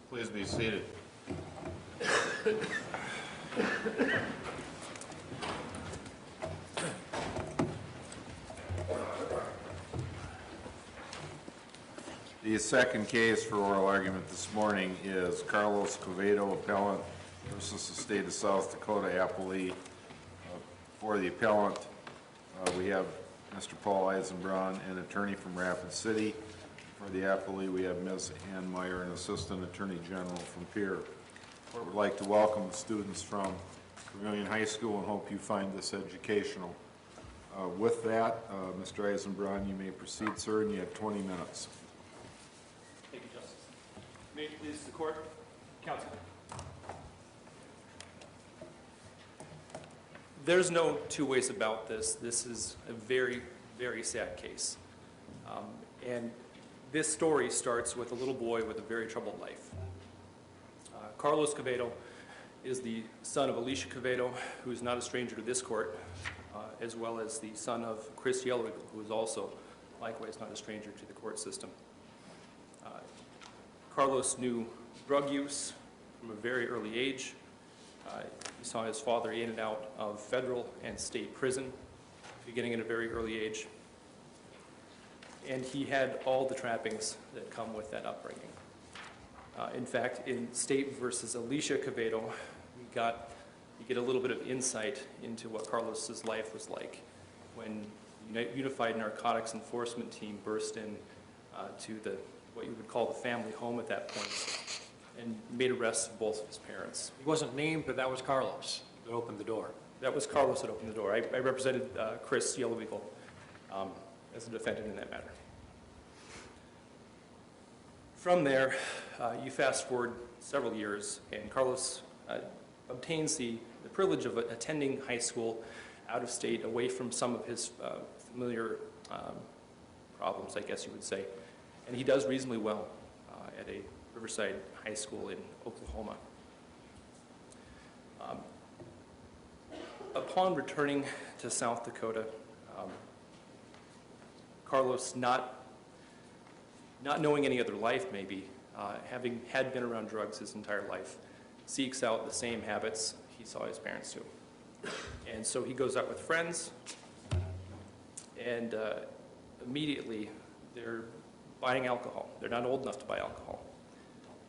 Please be seated. The second case for oral argument this morning is Carlos Quevedo, appellant, versus the state of South Dakota, appellee. For the appellant, we have Mr. Paul Eisenbraun, an attorney from Rapid City. For the appellee, we have Ms. Ann Meyer, an assistant attorney general from Pierre. The court would like to welcome the students from Vermillion High School and hope you find this educational. With that, Mr. Eisenbraun, you may proceed, sir, and you have 20 minutes. Thank you, Justice. May it please the court, counsel. There's no two ways about this. This is a very, very sad case. And this story starts with a little boy with a very troubled life. Carlos Quevedo is the son of Alicia Quevedo, who is not a stranger to this court, as well as the son of Chris Yellowiggle, who is also likewise not a stranger to the court system. Carlos knew drug use from a very early age. He saw his father in and out of federal and state prison, beginning at a very early age. And he had all the trappings that come with that upbringing. In fact, in State versus Alicia Quevedo, you get a little bit of insight into what Carlos's life was like when Unified Narcotics Enforcement Team burst in to what you would call the family home at that point and made arrests of both of his parents. He wasn't named, but that was Carlos that opened the door. That was Carlos that opened the door. I represented Chris Yellowiggle as a defendant in that matter. From there, you fast forward several years, and Carlos obtains the privilege of attending high school out of state, away from some of his familiar problems, I guess you would say. And he does reasonably well at a Riverside High School in Oklahoma. Upon returning to South Dakota, Carlos, not knowing any other life maybe, having had been around drugs his entire life, seeks out the same habits he saw his parents do. And so he goes out with friends, and immediately they're buying alcohol. They're not old enough to buy alcohol.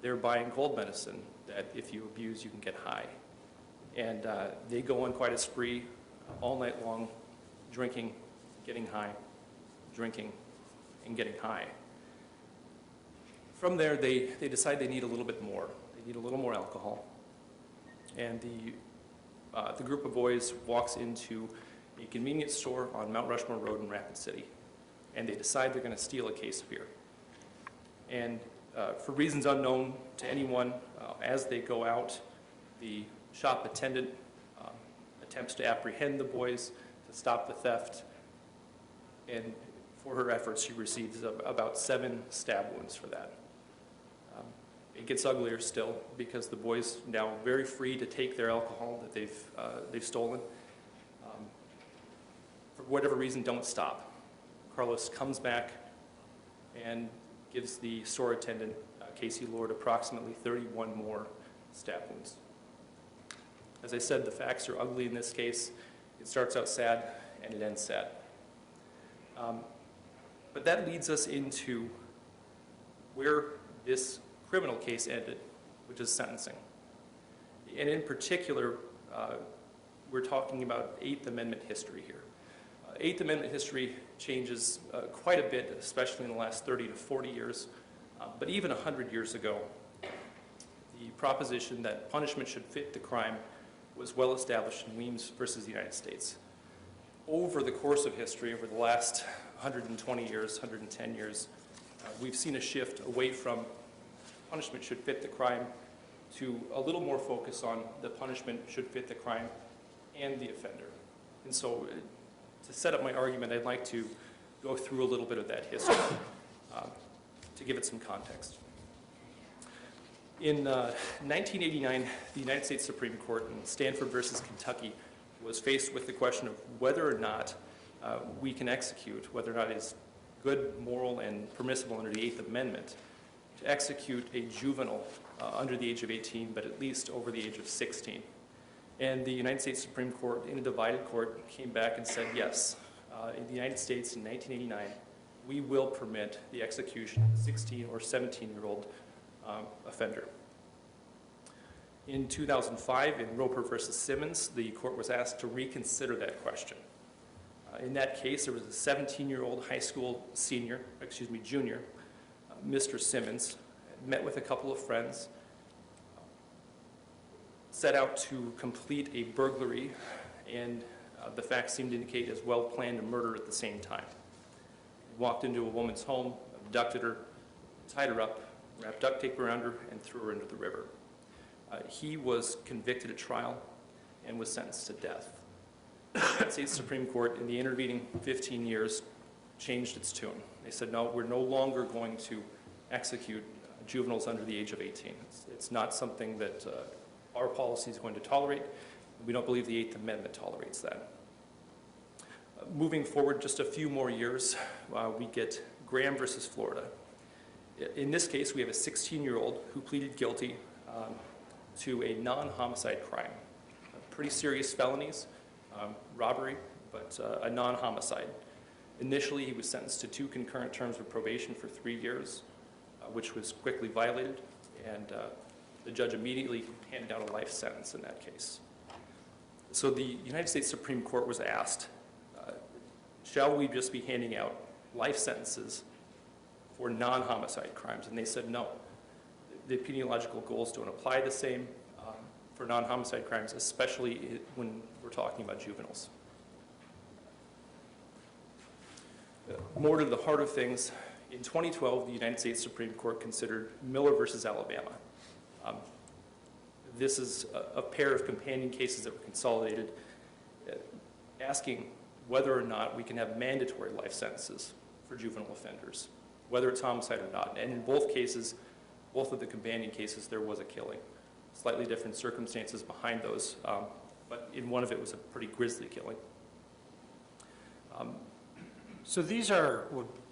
They're buying cold medicine that if you abuse, you can get high. And they go on quite a spree all night long, drinking, getting high, drinking, and getting high. From there, they decide they need a little bit more. They need a little more alcohol. And the group of boys walks into a convenience store on Mount Rushmore Road in Rapid City. And they decide they're going to steal a case of beer. And for reasons unknown to anyone, as they go out, the shop attendant attempts to apprehend the boys, to stop the theft. And for her efforts, she receives about 7 stab wounds for that. It gets uglier still because the boys now are very free to take their alcohol that they've stolen. For whatever reason, don't stop. Carlos comes back and gives the store attendant, Casey Lord, approximately 31 more stab wounds. As I said, the facts are ugly in this case. It starts out sad and it ends sad. But that leads us into where this criminal case ended, which is sentencing. And in particular, we're talking about Eighth Amendment history here. Eighth Amendment history changes quite a bit, especially in the last 30 to 40 years. But even 100 years ago, the proposition that punishment should fit the crime was well established in Weems versus the United States. Over the course of history, over the last 120 years, 110 years, we've seen a shift away from punishment should fit the crime to a little more focus on the punishment should fit the crime and the offender. And so to set up my argument, I'd like to go through a little bit of that history to give it some context. In 1989, the United States Supreme Court in Stanford versus Kentucky was faced with the question of whether or not we can execute, whether or not it's good, moral, and permissible under the Eighth Amendment, to execute a juvenile under the age of 18, but at least over the age of 16. And the United States Supreme Court, in a divided court, came back and said, yes, in the United States in 1989, we will permit the execution of a 16 or 17-year-old offender. In 2005, in Roper versus Simmons, the court was asked to reconsider that question. In that case, there was a 17-year-old high school junior, Mr. Simmons, met with a couple of friends, set out to complete a burglary, and the facts seemed to indicate as well planned a murder at the same time. He walked into a woman's home, abducted her, tied her up, wrapped duct tape around her, and threw her into the river. He was convicted at trial and was sentenced to death. The United States Supreme Court, in the intervening 15 years, changed its tune. They said, no, we're no longer going to execute juveniles under the age of 18. It's not something that our policy is going to tolerate. We don't believe the Eighth Amendment tolerates that. Moving forward just a few more years, we get Graham versus Florida. In this case, we have a 16-year-old who pleaded guilty to a non-homicide crime. Pretty serious felonies, robbery, but a non-homicide. Initially, he was sentenced to 2 concurrent terms of probation for 3 years, which was quickly violated, and the judge immediately handed down a life sentence in that case. So the United States Supreme Court was asked, shall we just be handing out life sentences for non-homicide crimes? And they said no. The peniological goals don't apply the same for non-homicide crimes, especially when we're talking about juveniles. More to the heart of things, in 2012, the United States Supreme Court considered Miller versus Alabama. This is a pair of companion cases that were consolidated, asking whether or not we can have mandatory life sentences for juvenile offenders, whether it's homicide or not. And in both cases, both of the companion cases, there was a killing. Slightly different circumstances behind those, but in one of it was a pretty grisly killing. So these are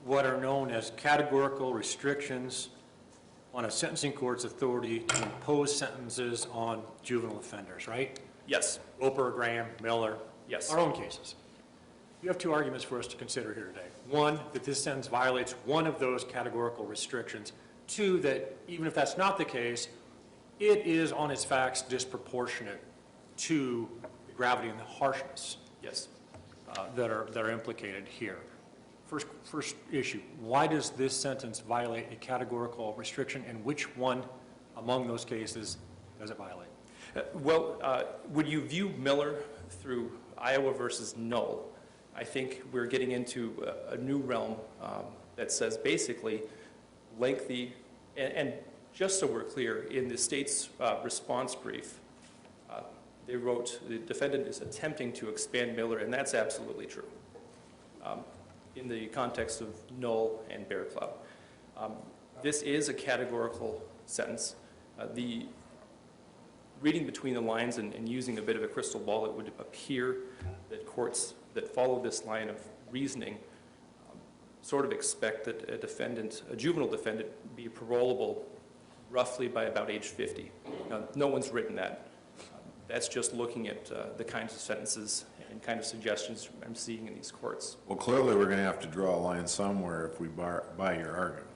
what are known as categorical restrictions on a sentencing court's authority to impose sentences on juvenile offenders, right? Yes. Roper, Graham, Miller. Yes. Our own cases. You have 2 arguments for us to consider here today. 1, that this sentence violates one of those categorical restrictions. 2, that even if that's not the case, it is on its facts disproportionate to the gravity and the harshness. Yes. That are implicated here. First issue, why does this sentence violate a categorical restriction, and which one among those cases does it violate? When you view Miller through Iowa versus Null, I think we're getting into a new realm that says basically lengthy, and just so we're clear, in the state's response brief, they wrote, the defendant is attempting to expand Miller, and that's absolutely true. In the context of Null and Bear Cloud. This is a categorical sentence. The reading between the lines and using a bit of a crystal ball, it would appear that courts that follow this line of reasoning sort of expect that a juvenile defendant, be parolable roughly by about age 50. Now, no one's written that. That's just looking at the kinds of sentences and kind of suggestions I'm seeing in these courts. Well, clearly we're going to have to draw a line somewhere if we buy your argument.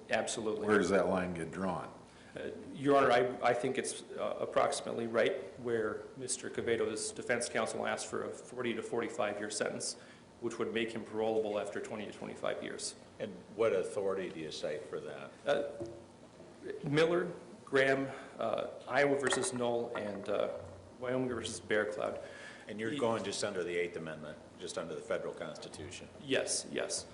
Absolutely. Where does that line get drawn? Your Honor, I think it's approximately right where Mr. Quevedo's defense counsel asked for a 40 to 45-year sentence, which would make him parolable after 20 to 25 years. And what authority do you cite for that? Miller, Graham, Iowa versus Null, and Wyoming versus Bear Cloud. And you're going just under the Eighth Amendment, just under the federal Constitution? Yes, yes.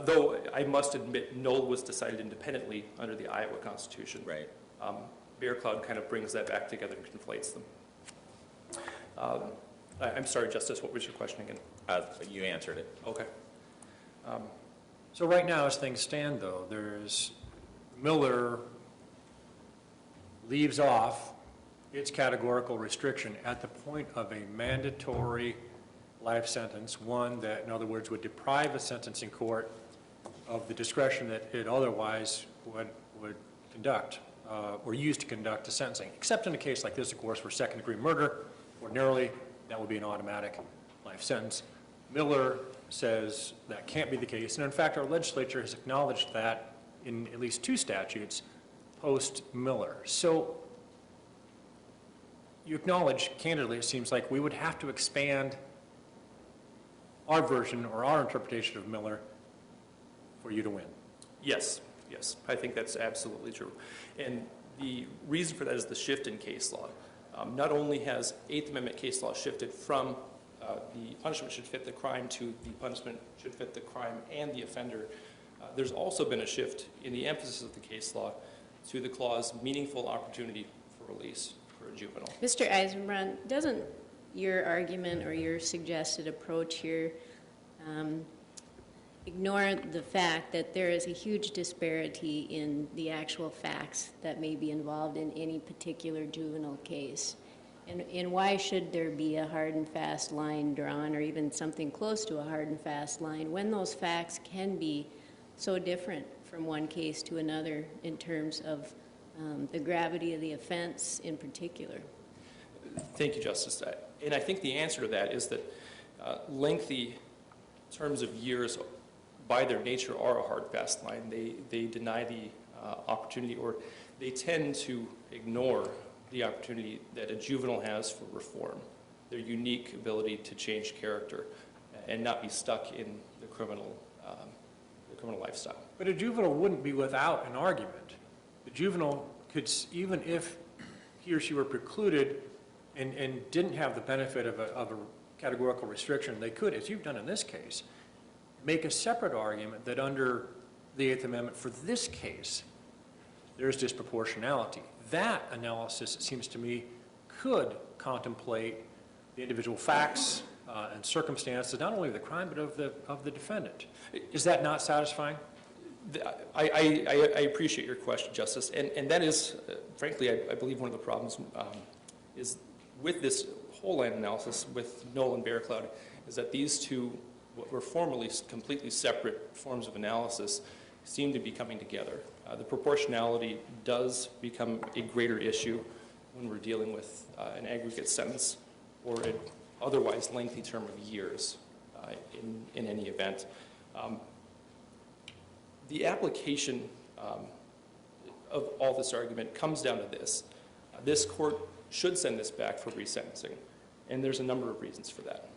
Though I must admit, Null was decided independently under the Iowa Constitution. Right. Bear Cloud kind of brings that back together and conflates them. I'm sorry, Justice, what was your question again? You answered it. Okay. So right now, as things stand, though, there's Miller leaves off its categorical restriction at the point of a mandatory life sentence, one that, in other words, would deprive a sentencing court of the discretion that it otherwise would conduct or used to conduct a sentencing, except in a case like this, of course, for second-degree murder. Ordinarily, that would be an automatic life sentence. Miller says that can't be the case, and in fact, our legislature has acknowledged that in at least 2 statutes post-Miller. So you acknowledge, candidly, it seems like we would have to expand our version or our interpretation of Miller for you to win. Yes, yes, I think that's absolutely true. And the reason for that is the shift in case law. Not only has Eighth Amendment case law shifted from the punishment should fit the crime to the punishment should fit the crime and the offender, there's also been a shift in the emphasis of the case law to the clause meaningful opportunity for release for a juvenile. Mr. Eisenbrand, doesn't your argument or your suggested approach here ignore the fact that there is a huge disparity in the actual facts that may be involved in any particular juvenile case? And why should there be a hard and fast line drawn, or even something close to a hard and fast line, when those facts can be so different from one case to another in terms of the gravity of the offense in particular? Thank you, Justice. And I think the answer to that is that lengthy terms of years, by their nature, are a hard, fast line. They deny the opportunity, or they tend to ignore the opportunity that a juvenile has for reform, their unique ability to change character and not be stuck in the criminal lifestyle. But a juvenile wouldn't be without an argument. The juvenile could, even if he or she were precluded and didn't have the benefit of a categorical restriction, they could, as you've done in this case, make a separate argument that under the Eighth Amendment for this case, there's disproportionality. That analysis, it seems to me, could contemplate the individual facts and circumstances, not only of the crime, but of the defendant. Is that not satisfying? I appreciate your question, Justice, and that is, frankly, I believe one of the problems is with this whole line analysis with Knoll and Bear Cloud, is that these two, what were formerly completely separate forms of analysis, seem to be coming together. The proportionality does become a greater issue when we're dealing with an aggregate sentence or an otherwise lengthy term of years in any event. The application of all this argument comes down to this. This court should send this back for resentencing, and there's a number of reasons for that.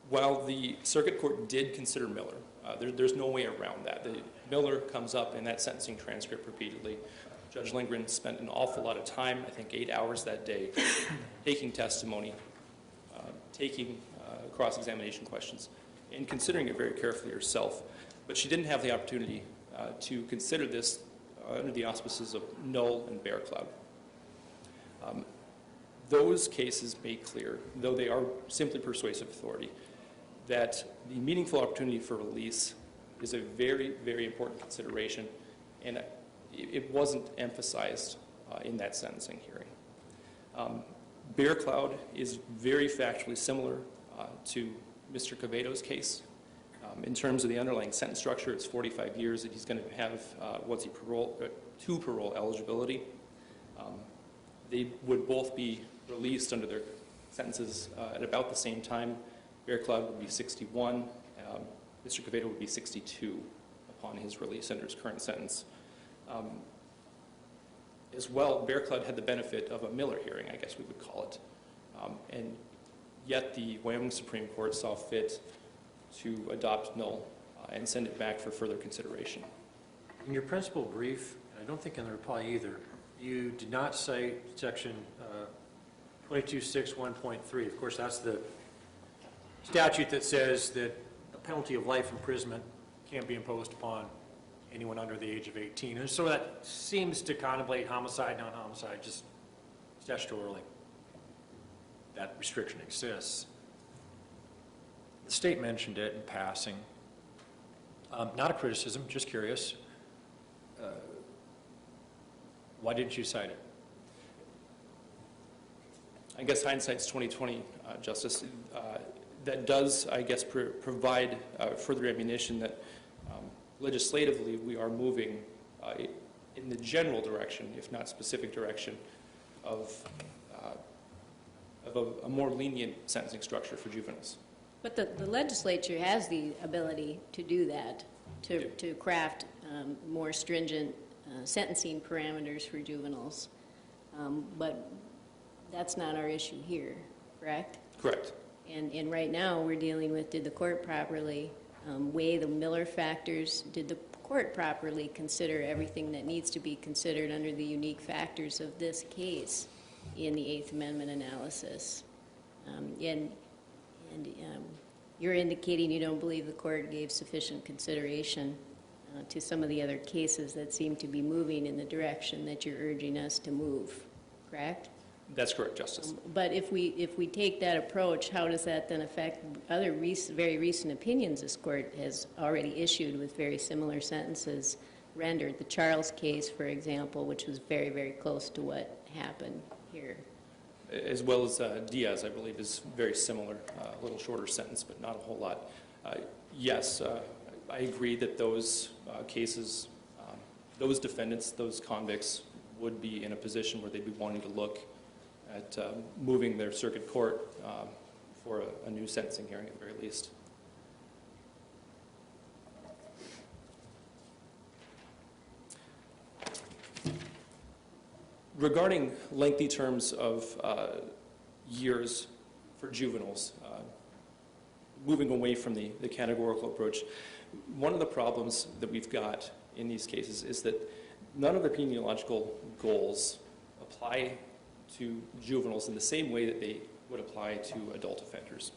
While the circuit court did consider Miller, there's no way around that. Miller comes up in that sentencing transcript repeatedly. Judge Lindgren spent an awful lot of time, I think 8 hours that day, taking testimony, taking cross-examination questions, and considering it very carefully herself. But she didn't have the opportunity to consider this under the auspices of Knoll and Bear Cloud. Those cases make clear, though they are simply persuasive authority, that the meaningful opportunity for release is a very, very important consideration, and it wasn't emphasized in that sentencing hearing. Bear Cloud is very factually similar to Mr. Quevedo's case. In terms of the underlying sentence structure, it's 45 years that he's going to have once he to parole eligibility. They would both be released under their sentences at about the same time. Bear Cloud would be 61. Mr. Quevedo would be 62 upon his release under his current sentence. As well, Bear Cloud had the benefit of a Miller hearing, I guess we would call it. And yet the Wyoming Supreme Court saw fit to adopt Knoll and send it back for further consideration. In your principal brief, and I don't think in the reply either, you did not cite section 2261.3. Of course, that's the statute that says that a penalty of life imprisonment can't be imposed upon anyone under the age of 18. And so that seems to contemplate homicide, non-homicide, just statutorily. That restriction exists. The state mentioned it in passing. Not a criticism, just curious. Why didn't you cite it? I guess hindsight's 20/20, Justice. That does, I guess, provide further ammunition that legislatively we are moving in the general direction, if not specific direction, of a more lenient sentencing structure for juveniles. But the legislature has the ability to do that, to craft more stringent sentencing parameters for juveniles. But that's not our issue here, correct? Correct. And right now, we're dealing with, did the court properly weigh the Miller factors? Did the court properly consider everything that needs to be considered under the unique factors of this case in the Eighth Amendment analysis? And you're indicating you don't believe the court gave sufficient consideration to some of the other cases that seem to be moving in the direction that you're urging us to move, correct? That's correct, Justice. But if we take that approach, how does that then affect other very recent opinions this court has already issued with very similar sentences rendered? The Charles case, for example, which was very, very close to what happened here. As well as Diaz, I believe, is very similar, a little shorter sentence, but not a whole lot. Yes, I agree that those cases, those defendants, those convicts would be in a position where they'd be wanting to look at moving their circuit court for a new sentencing hearing at the very least. Regarding lengthy terms of years for juveniles, moving away from the categorical approach, one of the problems that we've got in these cases is that none of the peniological goals apply to juveniles in the same way that they would apply to adult offenders.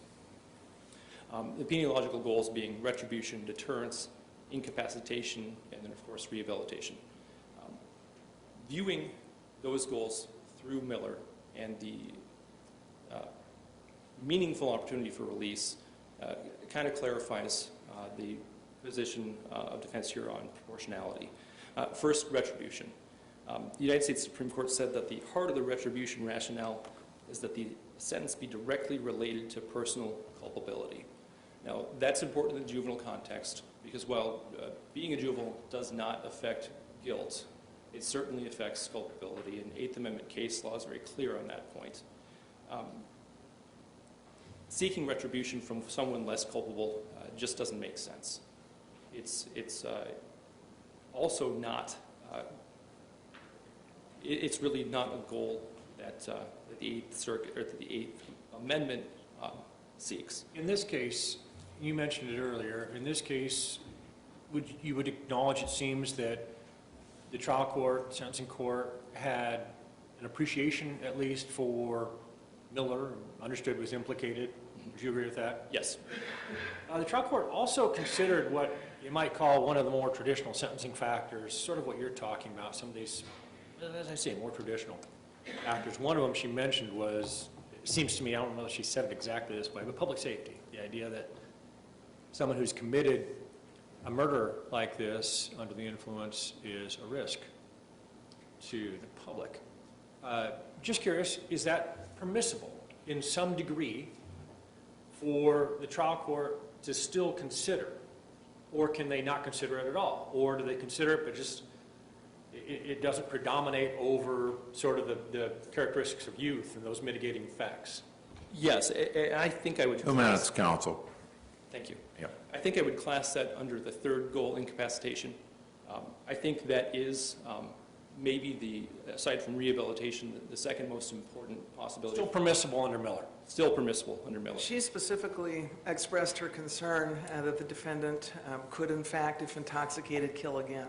The peniological goals being retribution, deterrence, incapacitation, and then, of course, rehabilitation. Viewing those goals through Miller and the meaningful opportunity for release kind of clarifies the position of defense here on proportionality. First, retribution. The United States Supreme Court said that the heart of the retribution rationale is that the sentence be directly related to personal culpability. Now, that's important in the juvenile context because while being a juvenile does not affect guilt, it certainly affects culpability, and Eighth Amendment case law is very clear on that point. Seeking retribution from someone less culpable just doesn't make sense. It's also not, it's really not a goal that the Eighth Circuit or the Eighth Amendment seeks. In this case, you mentioned it earlier, in this case, you would acknowledge it seems that the trial court, sentencing court, had an appreciation at least for Miller, understood was implicated. Would you agree with that? Yes. The trial court also considered what you might call one of the more traditional sentencing factors, sort of what you're talking about, some of these, as I say, more traditional factors. One of them she mentioned was, it seems to me, I don't know if she said it exactly this way, but public safety. The idea that someone who's committed a murder like this under the influence is a risk to the public. Just curious, is that permissible in some degree for the trial court to still consider? Or can they not consider it at all? Or do they consider it but just it doesn't predominate over sort of the characteristics of youth and those mitigating effects? Yes, I think I would. 2 minutes, counsel. Thank you. Yep. I think I would class that under the third goal, incapacitation. I think that is maybe aside from rehabilitation, the second most important possibility. Still permissible under Miller. Still permissible under Miller. She specifically expressed her concern that the defendant could, in fact, if intoxicated, kill again.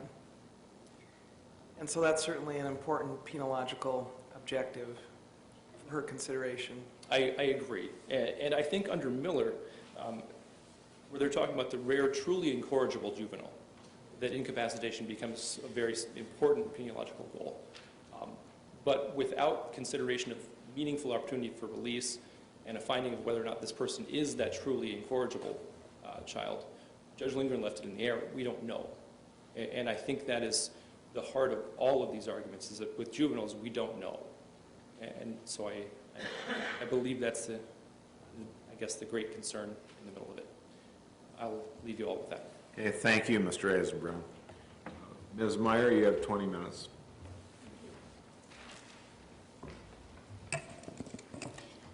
And so that's certainly an important penological objective for her consideration. I agree. And I think under Miller, where they're talking about the rare, truly incorrigible juvenile, that incapacitation becomes a very important penological goal. But without consideration of meaningful opportunity for release and a finding of whether or not this person is that truly incorrigible child, Judge Lindgren left it in the air. We don't know. And I think that is the heart of all of these arguments, is that with juveniles, we don't know. And so I believe that's, I guess, the great concern in the middle of it. I'll leave you all with that. Okay, thank you, Mr. Eisenbrun. Ms. Meyer, you have 20 minutes.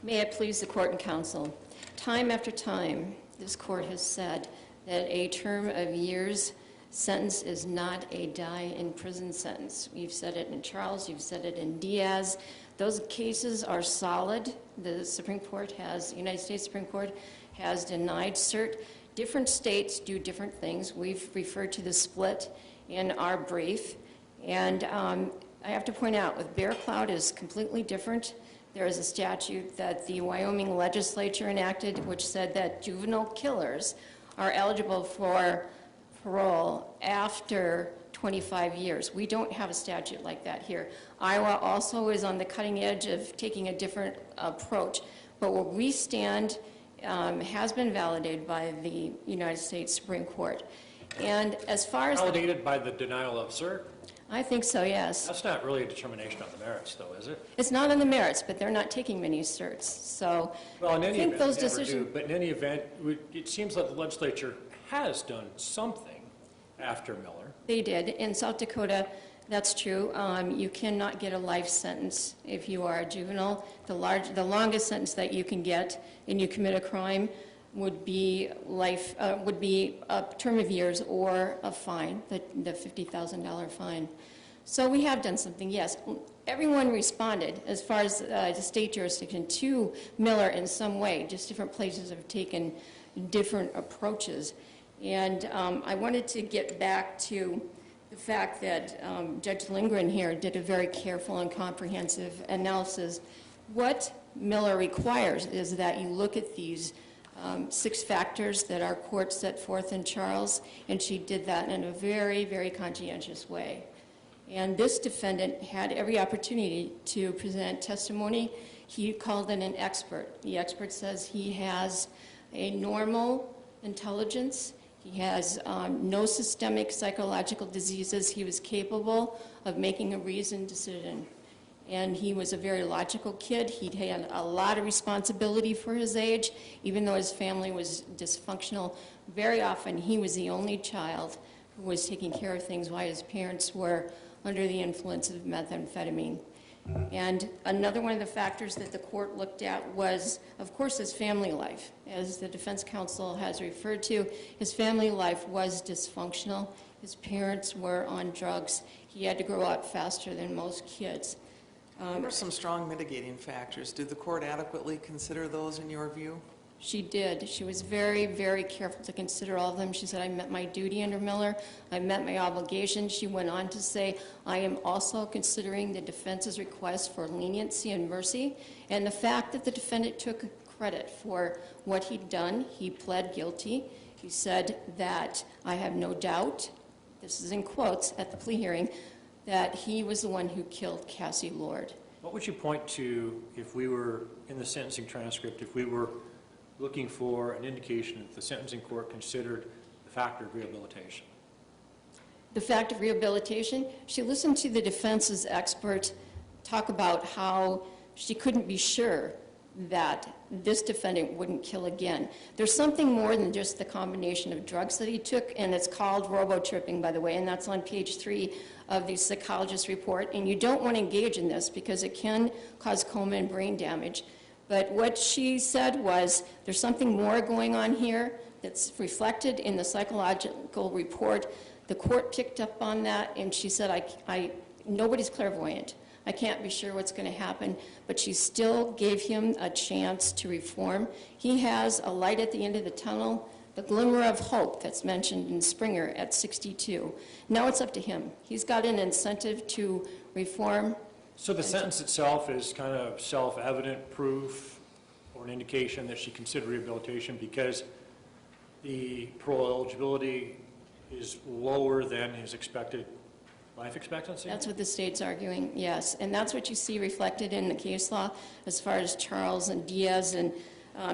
May it please the court and counsel. Time after time, this court has said that a term of years sentence is not a die in prison sentence. You've said it in Charles, you've said it in Diaz. Those cases are solid. The Supreme Court has, the United States Supreme Court has denied cert. Different states do different things. We've referred to the split in our brief. And I have to point out, with Bear Cloud is completely different. There is a statute that the Wyoming legislature enacted which said that juvenile killers are eligible for parole after 25 years. We don't have a statute like that here. Iowa also is on the cutting edge of taking a different approach. But where we stand has been validated by the United States Supreme Court. And as far as Validated by the denial of cert? I think so, yes. That's not really a determination on the merits, though, is it? It's not on the merits, but they're not taking many certs. So Well, in I any think event, those they never decisions. do. But in any event, it seems like the legislature has done something after Miller. They did. In South Dakota, that's true. You cannot get a life sentence if you are a juvenile. The longest sentence that you can get and you commit a crime would be life, would be a term of years or a fine, the $50,000 fine. So we have done something, yes. Everyone responded, as far as the state jurisdiction, to Miller in some way. Just different places have taken different approaches. And I wanted to get back to the fact that Judge Lindgren here did a very careful and comprehensive analysis. What Miller requires is that you look at these 6 factors that our court set forth in Charles, and she did that in a very, very conscientious way. And this defendant had every opportunity to present testimony. He called in an expert. The expert says he has a normal intelligence. He has no systemic psychological diseases. He was capable of making a reasoned decision. And he was a very logical kid. He had a lot of responsibility for his age, even though his family was dysfunctional. Very often, he was the only child who was taking care of things while his parents were under the influence of methamphetamine. And another one of the factors that the court looked at was, of course, his family life. As the defense counsel has referred to, his family life was dysfunctional. His parents were on drugs. He had to grow up faster than most kids. There were some strong mitigating factors. Did the court adequately consider those in your view? She did. She was very, very careful to consider all of them. She said, I met my duty under Miller. I met my obligation. She went on to say, I am also considering the defense's request for leniency and mercy. And the fact that the defendant took credit for what he'd done, he pled guilty. He said that I have no doubt, this is in quotes at the plea hearing, that he was the one who killed Cassie Lord. What would you point to if we were, in the sentencing transcript, if we were looking for an indication that the sentencing court considered the factor of rehabilitation? The fact of rehabilitation, she listened to the defense's expert talk about how she couldn't be sure that this defendant wouldn't kill again. There's something more than just the combination of drugs that he took, and it's called robo-tripping, by the way, and that's on page 3 of the psychologist's report. And you don't want to engage in this because it can cause coma and brain damage. But what she said was, there's something more going on here that's reflected in the psychological report. The court picked up on that, and she said, nobody's clairvoyant. I can't be sure what's going to happen, but she still gave him a chance to reform. He has a light at the end of the tunnel, the glimmer of hope that's mentioned in Springer at 62. Now it's up to him. He's got an incentive to reform. So the sentence itself is kind of self-evident proof or an indication that she considered rehabilitation because the parole eligibility is lower than his expected life expectancy? That's what the state's arguing, yes. And that's what you see reflected in the case law as far as Charles and Diaz and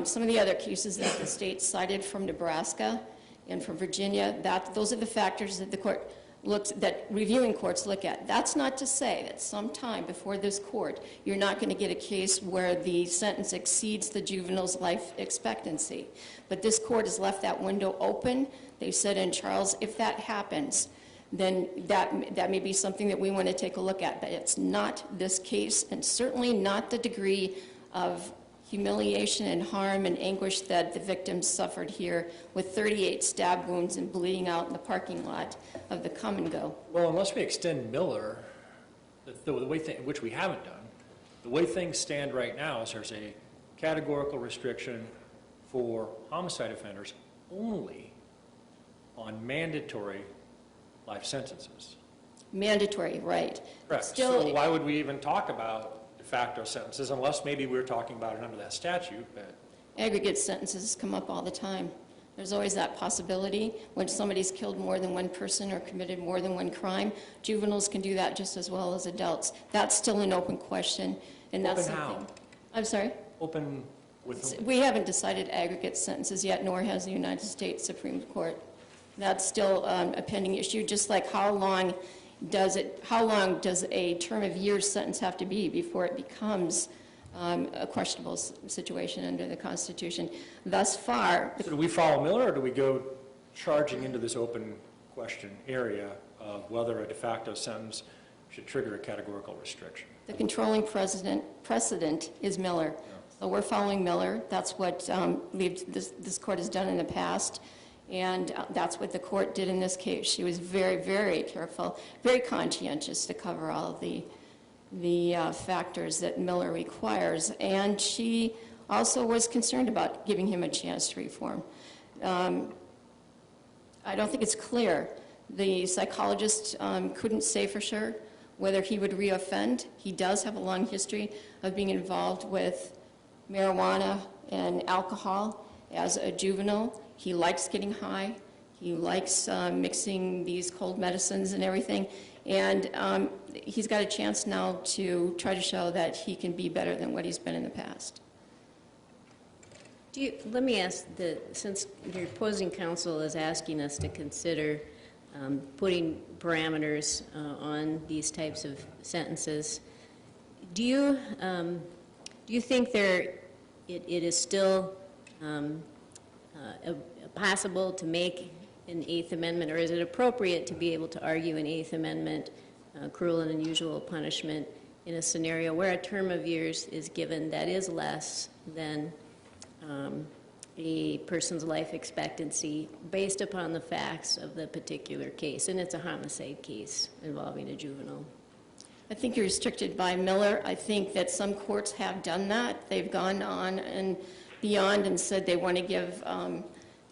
some of the other cases that the state cited from Nebraska and from Virginia. Those are the factors that the court that reviewing courts look at. That's not to say that sometime before this court, you're not going to get a case where the sentence exceeds the juvenile's life expectancy. But this court has left that window open. They said in Charles, if that happens, then that may be something that we want to take a look at. But it's not this case, and certainly not the degree of humiliation and harm and anguish that the victims suffered here with 38 stab wounds and bleeding out in the parking lot of the Come and Go. Well, unless we extend Miller, the way which we haven't done, the way things stand right now is there's a categorical restriction for homicide offenders only on mandatory life sentences. Mandatory, right. Correct. Still, So why would we even talk about de facto sentences unless maybe we're talking about it under that statute? But aggregate sentences come up all the time. There's always that possibility. When somebody's killed more than one person or committed more than one crime, juveniles can do that just as well as adults. That's still an open question, and that's Open something. how? I'm sorry? open with We haven't decided aggregate sentences yet, nor has the United States Supreme Court. That's still a pending issue, just like how long does a term of years sentence have to be before it becomes a questionable situation under the Constitution. Thus far, So do we follow Miller, or do we go charging into this open question area of whether a de facto sentence should trigger a categorical restriction? the controlling precedent is Miller. So we're following Miller. That's what this court has done in the past, and that's what the court did in this case. She was very, very careful, very conscientious to cover all of the factors that Miller requires, and she also was concerned about giving him a chance to reform. I don't think it's clear. The psychologist couldn't say for sure whether he would reoffend. He does have a long history of being involved with marijuana and alcohol as a juvenile. He likes getting high. He likes mixing these cold medicines and everything. And he's got a chance now to try to show that he can be better than what he's been in the past. Let me ask, since your opposing counsel is asking us to consider putting parameters on these types of sentences, do you think it is still possible to make an Eighth Amendment, or is it appropriate to be able to argue an Eighth Amendment cruel and unusual punishment in a scenario where a term of years is given that is less than a person's life expectancy based upon the facts of the particular case, and it's a homicide case involving a juvenile? I think you're restricted by Miller. I think that some courts have done that. They've gone on and beyond and said they want to give,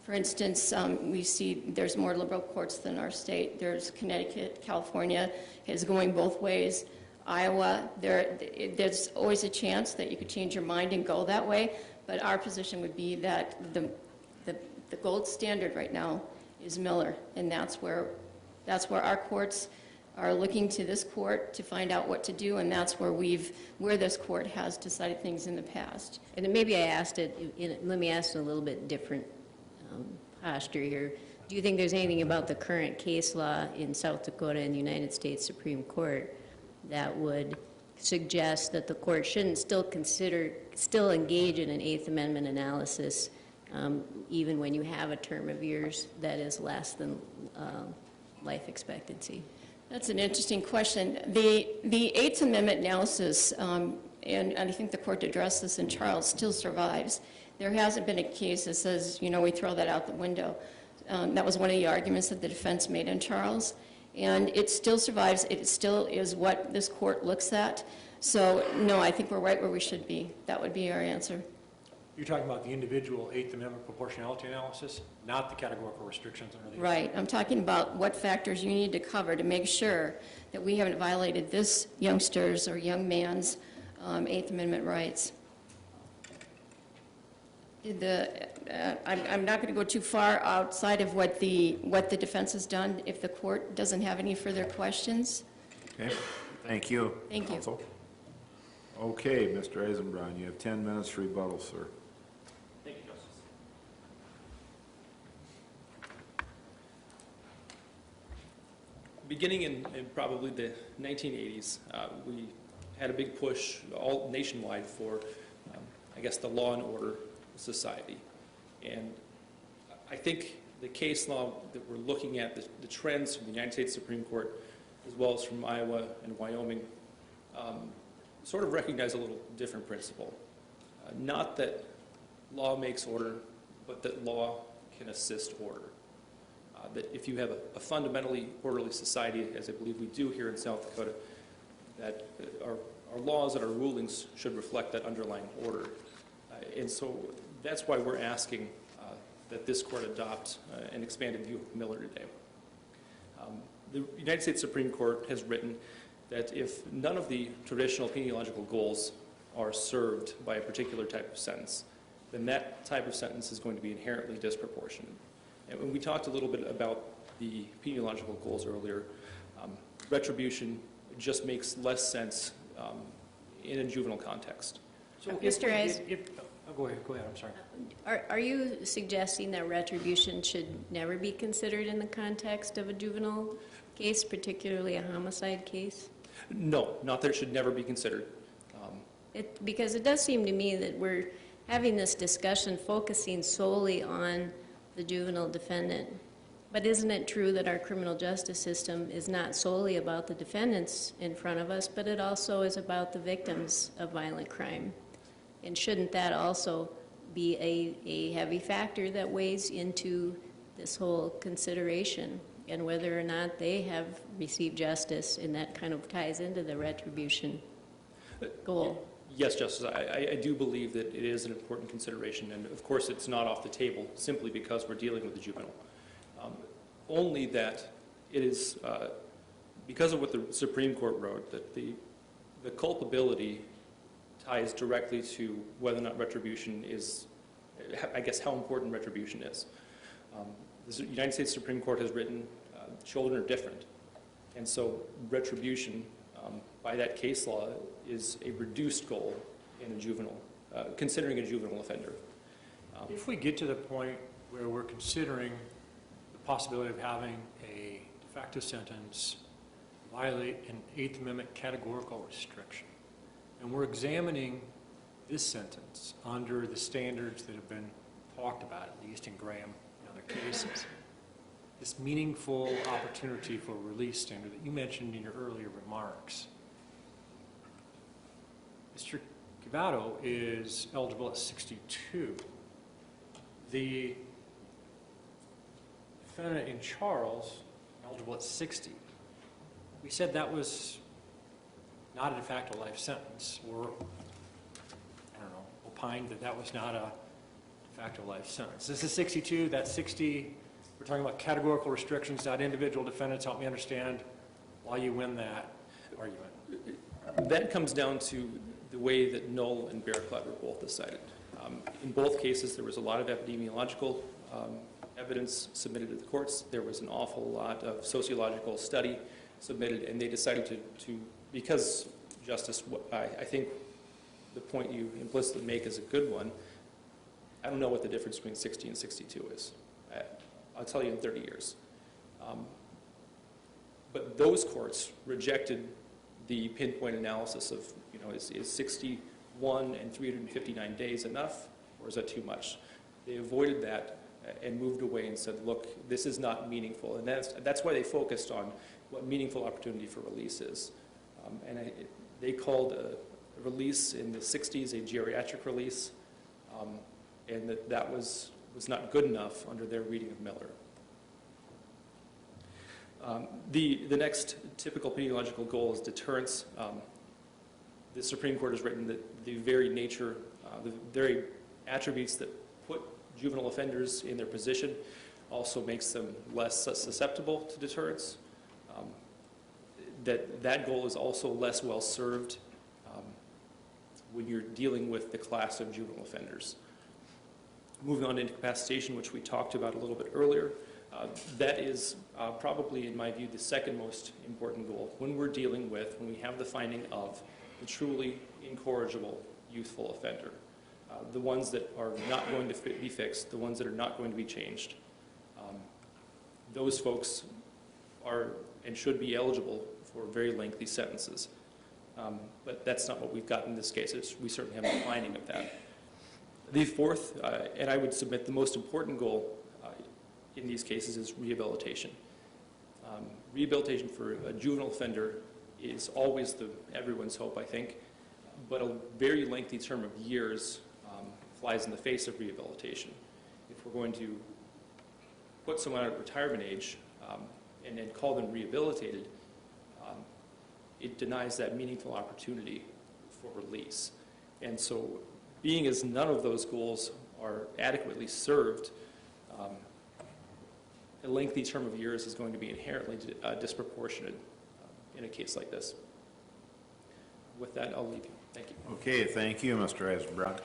for instance, we see there's more liberal courts than our state. There's Connecticut, California is going both ways. Iowa, there's always a chance that you could change your mind and go that way, but our position would be that the gold standard right now is Miller, and that's where our courts are looking to this court to find out what to do, and that's where this court has decided things in the past. And then maybe I asked it, let me ask it in a little bit different posture here. Do you think there's anything about the current case law in South Dakota and the United States Supreme Court that would suggest that the court shouldn't still engage in an Eighth Amendment analysis, even when you have a term of years that is less than life expectancy? That's an interesting question. The Eighth Amendment analysis, and I think the court addressed this in Charles, still survives. There hasn't been a case that says, we throw that out the window. That was one of the arguments that the defense made in Charles. And it still survives. It still is what this court looks at. So, no, I think we're right where we should be. That would be our answer. You're talking about the individual Eighth Amendment proportionality analysis, not the categorical restrictions under the... Right. I'm talking about what factors you need to cover to make sure that we haven't violated this youngster's or young man's Eighth Amendment rights. I'm not going to go too far outside of what the defense has done if the court doesn't have any further questions. Okay, thank you. Thank you. Counsel. Okay, Mr. Eisenbraun, you have 10 minutes for rebuttal, sir. Thank you, Justice. Beginning in probably the 1980s, we had a big push all nationwide for, I guess, the law and order society. And I think the case law that we're looking at, the trends from the United States Supreme Court, as well as from Iowa and Wyoming, sort of recognize a little different principle. Not that law makes order, but that law can assist order. That if you have a fundamentally orderly society, as I believe we do here in South Dakota, that our laws and our rulings should reflect that underlying order. And so that's why we're asking that this court adopt an expanded view of Miller today. The United States Supreme Court has written that if none of the traditional peniological goals are served by a particular type of sentence, then that type of sentence is going to be inherently disproportionate. And when we talked a little bit about the peniological goals earlier, retribution just makes less sense in a juvenile context. So Mr. Hayes? Go ahead, I'm sorry. Are you suggesting that retribution should never be considered in the context of a juvenile case, particularly a homicide case? No, not that it should never be considered. Because it does seem to me that we're having this discussion focusing solely on the juvenile defendant. But isn't it true that our criminal justice system is not solely about the defendants in front of us, but it also is about the victims of violent crime? And shouldn't that also be a heavy factor that weighs into this whole consideration and whether or not they have received justice, and that kind of ties into the retribution goal? Yes, Justice, I do believe that it is an important consideration, and of course it's not off the table simply because we're dealing with a juvenile. Only that it is, because of what the Supreme Court wrote, that the culpability ties directly to whether or not retribution is, I guess, how important retribution is. The United States Supreme Court has written, children are different, and so retribution, by that case law, is a reduced goal in a juvenile, considering a juvenile offender. If we get to the point where we're considering the possibility of having a de facto sentence violate an Eighth Amendment categorical restriction, and we're examining this sentence under the standards that have been talked about, at least in Graham and other cases, this meaningful opportunity for release standard that you mentioned in your earlier remarks, Mr. Quevedo is eligible at 62. The defendant in Charles, eligible at 60. We said that was not a de facto life sentence, or, I don't know, opined that that was not a de facto life sentence. This is 62, that's 60. We're talking about categorical restrictions, not individual defendants. Help me understand why you win that argument. That comes down to the way that Knoll and Bearclad were both decided. In both cases, there was a lot of epidemiological evidence submitted to the courts. There was an awful lot of sociological study submitted, and they decided to because, Justice, I think the point you implicitly make is a good one. I don't know what the difference between 60 and 62 is. I'll tell you in 30 years. But those courts rejected the pinpoint analysis of, is 61 and 359 days enough, or is that too much? They avoided that and moved away and said, look, this is not meaningful. And that's why they focused on what meaningful opportunity for release is. They called a release in the 60s a geriatric release, and that was not good enough under their reading of Miller. The next typical peniological goal is deterrence. The Supreme Court has written that the very nature, the very attributes that put juvenile offenders in their position also makes them less susceptible to deterrence. That goal is also less well served when you're dealing with the class of juvenile offenders. Moving on to incapacitation, which we talked about a little bit earlier, that is probably, in my view, the second most important goal. When we have the finding of the truly incorrigible youthful offender, the ones that are not going to be fixed, the ones that are not going to be changed, those folks are and should be eligible for very lengthy sentences. But that's not what we've got in this case. We certainly have a finding of that. The fourth, and I would submit the most important goal, in these cases is rehabilitation. Rehabilitation for a juvenile offender is always everyone's hope, I think, but a very lengthy term of years flies in the face of rehabilitation. If we're going to put someone at retirement age and then call them rehabilitated, it denies that meaningful opportunity for release. And so, being as none of those goals are adequately served, a lengthy term of years is going to be inherently disproportionate in a case like this. With that, I'll leave you. Thank you. Okay, thank you, Mr. Eisenbrock.